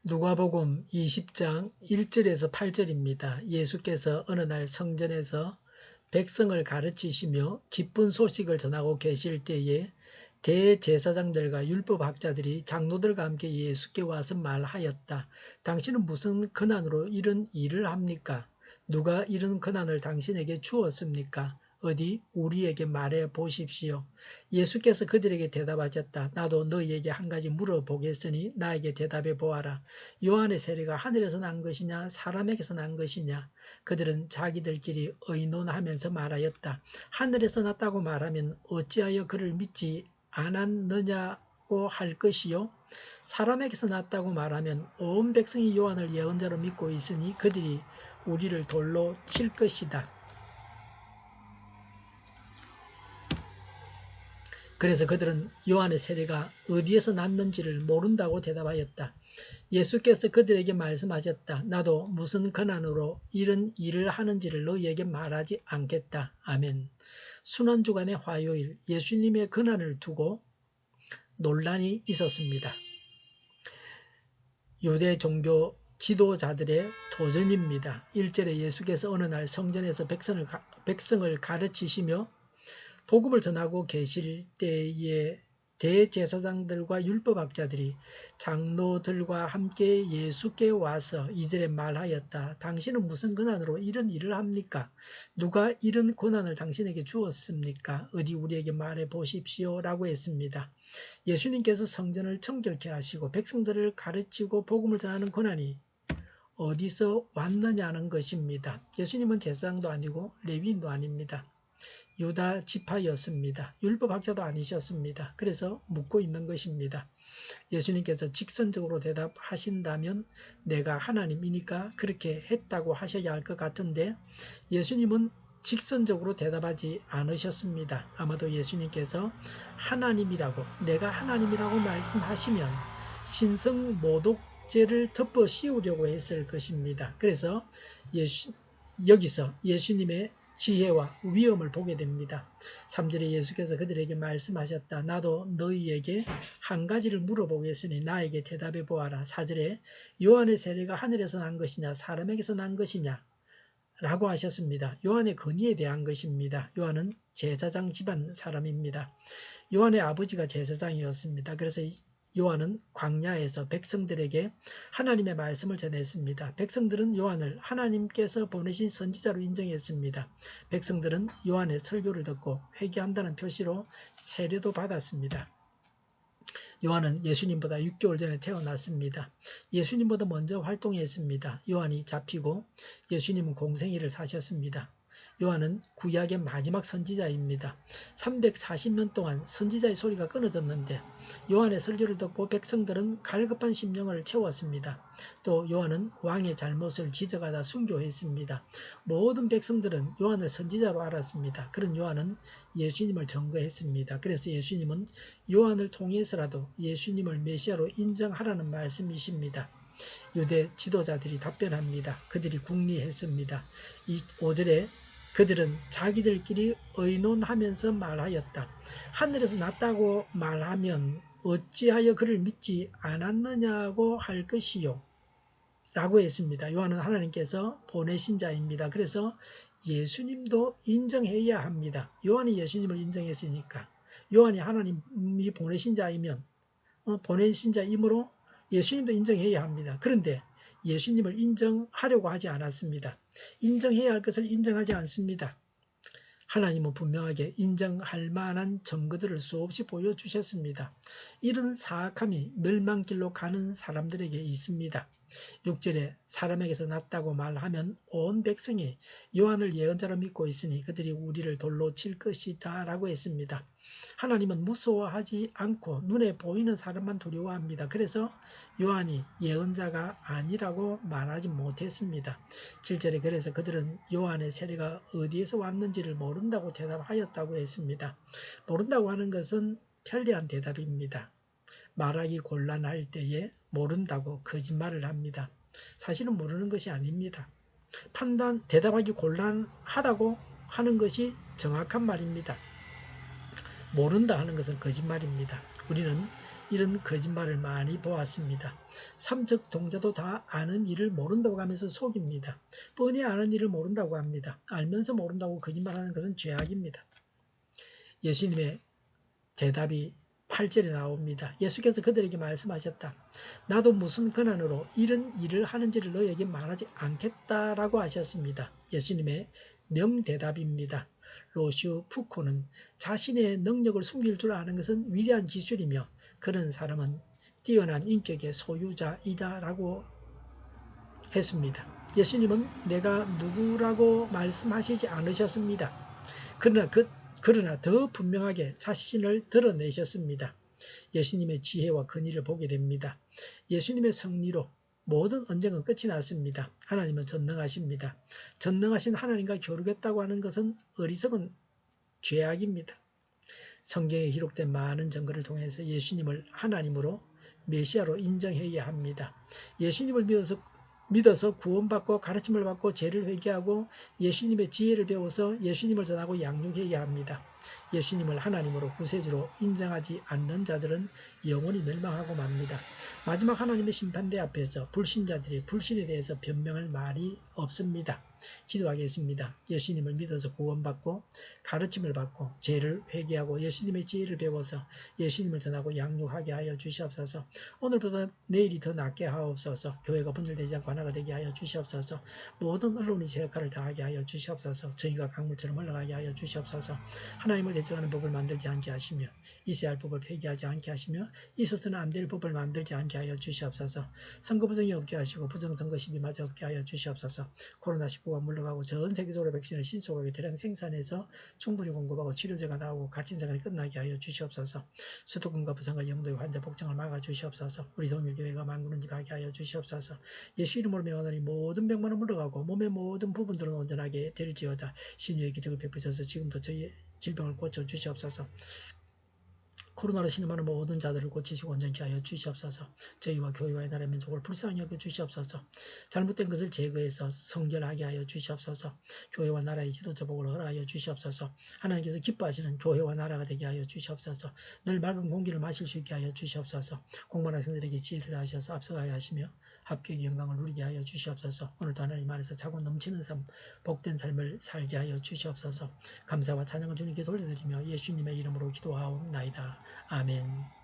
누가복음 20장 1절에서 8절입니다. 예수께서 어느 날 성전에서 백성을 가르치시며 기쁜 소식을 전하고 계실 때에 대제사장들과 율법학자들이 장로들과 함께 예수께 와서 말하였다. 당신은 무슨 권한으로 이런 일을 합니까? 누가 이런 권한을 당신에게 주었습니까? 어디 우리에게 말해 보십시오. 예수께서 그들에게 대답하셨다. 나도 너희에게 한 가지 물어보겠으니 나에게 대답해 보아라. 요한의 세례가 하늘에서 난 것이냐 사람에게서 난 것이냐? 그들은 자기들끼리 의논하면서 말하였다. 하늘에서 났다고 말하면 어찌하여 그를 믿지 않았느냐고 할 것이요? 사람에게서 났다고 말하면 온 백성이 요한을 예언자로 믿고 있으니 그들이 우리를 돌로 칠 것이다. 그래서 그들은 요한의 세례가 어디에서 났는지를 모른다고 대답하였다. 예수께서 그들에게 말씀하셨다. 나도 무슨 권한으로 이런 일을 하는지를 너희에게 말하지 않겠다. 아멘. 순환주간의 화요일, 예수님의 권한을 두고 논란이 있었습니다. 유대 종교 지도자들의 도전입니다. 1절에 예수께서 어느 날 성전에서 백성을 가르치시며 복음을 전하고 계실 때에 대제사장들과 율법학자들이 장로들과 함께 예수께 와서 2절에 말하였다. 당신은 무슨 권한으로 이런 일을 합니까? 누가 이런 권한을 당신에게 주었습니까? 어디 우리에게 말해 보십시오. 라고 했습니다. 예수님께서 성전을 청결케 하시고 백성들을 가르치고 복음을 전하는 권한이 어디서 왔느냐는 것입니다. 예수님은 제사장도 아니고 레위인도 아닙니다. 유다 지파였습니다. 율법학자도 아니셨습니다. 그래서 묻고 있는 것입니다. 예수님께서 직선적으로 대답하신다면 내가 하나님이니까 그렇게 했다고 하셔야 할 것 같은데 예수님은 직선적으로 대답하지 않으셨습니다. 아마도 예수님께서 하나님이라고 내가 하나님이라고 말씀하시면 신성모독죄를 덮어 씌우려고 했을 것입니다. 그래서 여기서 예수님의 지혜와 위엄을 보게 됩니다. 3절에 예수께서 그들에게 말씀하셨다. 나도 너희에게 한 가지를 물어보겠으니 나에게 대답해 보아라. 4절에 요한의 세례가 하늘에서 난 것이냐 사람에게서 난 것이냐 라고 하셨습니다. 요한의 건의에 대한 것입니다. 요한은 제사장 집안 사람입니다. 요한의 아버지가 제사장이었습니다. 그래서 요한은 광야에서 백성들에게 하나님의 말씀을 전했습니다. 백성들은 요한을 하나님께서 보내신 선지자로 인정했습니다. 백성들은 요한의 설교를 듣고 회개한다는 표시로 세례도 받았습니다. 요한은 예수님보다 6개월 전에 태어났습니다. 예수님보다 먼저 활동했습니다. 요한이 잡히고 예수님은 공생애를 사셨습니다. 요한은 구약의 마지막 선지자입니다. 340년 동안 선지자의 소리가 끊어졌는데 요한의 설교를 듣고 백성들은 갈급한 심령을 채웠습니다. 또 요한은 왕의 잘못을 지적하다 순교했습니다. 모든 백성들은 요한을 선지자로 알았습니다. 그런 요한은 예수님을 증거했습니다. 그래서 예수님은 요한을 통해서라도 예수님을 메시아로 인정하라는 말씀이십니다. 유대 지도자들이 답변합니다. 그들이 궁리했습니다. 5절에 그들은 자기들끼리 의논하면서 말하였다. 하늘에서 났다고 말하면 어찌하여 그를 믿지 않았느냐고 할 것이요. 라고 했습니다. 요한은 하나님께서 보내신 자입니다. 그래서 예수님도 인정해야 합니다. 요한이 예수님을 인정했으니까. 요한이 하나님이 보내신 자이면 보내신 자이므로 예수님도 인정해야 합니다. 그런데 예수님을 인정하려고 하지 않았습니다. 인정해야 할 것을 인정하지 않습니다. 하나님은 분명하게 인정할 만한 증거들을 수없이 보여주셨습니다. 이런 사악함이 멸망길로 가는 사람들에게 있습니다. 6절에 사람에게서 났다고 말하면 온 백성이 요한을 예언자로 믿고 있으니 그들이 우리를 돌로 칠 것이다 라고 했습니다. 하나님은 무서워하지 않고 눈에 보이는 사람만 두려워합니다. 그래서 요한이 예언자가 아니라고 말하지 못했습니다. 7절에 그래서 그들은 요한의 세례가 어디에서 왔는지를 모른다고 대답하였다고 했습니다. 모른다고 하는 것은 편리한 대답입니다. 말하기 곤란할 때에 모른다고 거짓말을 합니다. 사실은 모르는 것이 아닙니다. 대답하기 곤란하다고 하는 것이 정확한 말입니다. 모른다 하는 것은 거짓말입니다. 우리는 이런 거짓말을 많이 보았습니다. 삼척 동자도 다 아는 일을 모른다고 하면서 속입니다. 뻔히 아는 일을 모른다고 합니다. 알면서 모른다고 거짓말하는 것은 죄악입니다. 예수님의 대답이 8절에 나옵니다. 예수께서 그들에게 말씀하셨다. 나도 무슨 권한으로 이런 일을 하는지를 너에게 말하지 않겠다라고 하셨습니다. 예수님의 명대답입니다. 로슈 푸코는 자신의 능력을 숨길 줄 아는 것은 위대한 기술이며 그런 사람은 뛰어난 인격의 소유자이다라고 했습니다. 예수님은 내가 누구라고 말씀하시지 않으셨습니다. 그러나 더 분명하게 자신을 드러내셨습니다. 예수님의 지혜와 권위를 보게 됩니다. 예수님의 승리로 모든 언쟁은 끝이 났습니다. 하나님은 전능하십니다. 전능하신 하나님과 교류했다고 하는 것은 어리석은 죄악입니다. 성경에 기록된 많은 증거를 통해서 예수님을 하나님으로 메시아로 인정해야 합니다. 예수님을 믿어서 구원받고 가르침을 받고 죄를 회개하고 예수님의 지혜를 배워서 예수님을 전하고 양육해야 합니다. 예수님을 하나님으로 구세주로 인정하지 않는 자들은 영원히 멸망하고 맙니다. 마지막 하나님의 심판대 앞에서 불신자들이 불신에 대해서 변명할 말이 없습니다. 기도하겠습니다. 예수님을 믿어서 구원받고 가르침을 받고 죄를 회개하고 예수님의 지혜를 배워서 예수님을 전하고 양육하게 하여 주시옵소서. 오늘보다 내일이 더 낫게 하옵소서. 교회가 분열되지 않고 하나가 되게 하여 주시옵소서. 모든 언론이 제 역할을 다하게 하여 주시옵소서. 저희가 강물처럼 흘러가게 하여 주시옵소서. 하나님을 대적하는 법을 만들지 않게 하시며 있어야 할 법을 폐기하지 않게 하시며 있어서는 안 될 법을 만들지 않게 하여 주시옵소서. 선거 부정이 없게 하시고 부정선거 시비마저 없게 하여 주시옵소서. 코로나19가 물러가고 전 세계적으로 백신을 신속하게 대량 생산해서 충분히 공급하고 치료제가 나오고 갇힌 생활이 끝나게 하여 주시옵소서. 수도권과 부산과 영도의 환자 복장을 막아 주시옵소서. 우리 동일교회가 만군은 집하게 하여 주시옵소서. 예수 이름으로 명하노니 모든 병만은 물러가고 몸의 모든 부분들은 온전하게 될지어다. 신유의 기적을 베푸셔서 지금도 저희의 질병을 고쳐 주시옵소서. 코로나로 신음하는 모든 자들을 고치시고 온전케 하여 주시옵소서. 저희와 교회와의 나라의 민족을 불쌍히 여겨 주시옵소서. 잘못된 것을 제거해서 성결하게 하여 주시옵소서. 교회와 나라의 지도자 복을 허락하여 주시옵소서. 하나님께서 기뻐하시는 교회와 나라가 되게 하여 주시옵소서. 늘 맑은 공기를 마실 수 있게 하여 주시옵소서. 공부하는 성들에게 지혜를 하셔서 앞서가게 하시며 합격의 영광을 누리게 하여 주시옵소서. 오늘도 하나님 안에서 차고 넘치는 삶, 복된 삶을 살게 하여 주시옵소서. 감사와 찬양을 주님께 돌려드리며 예수님의 이름으로 기도하옵나이다. 아멘.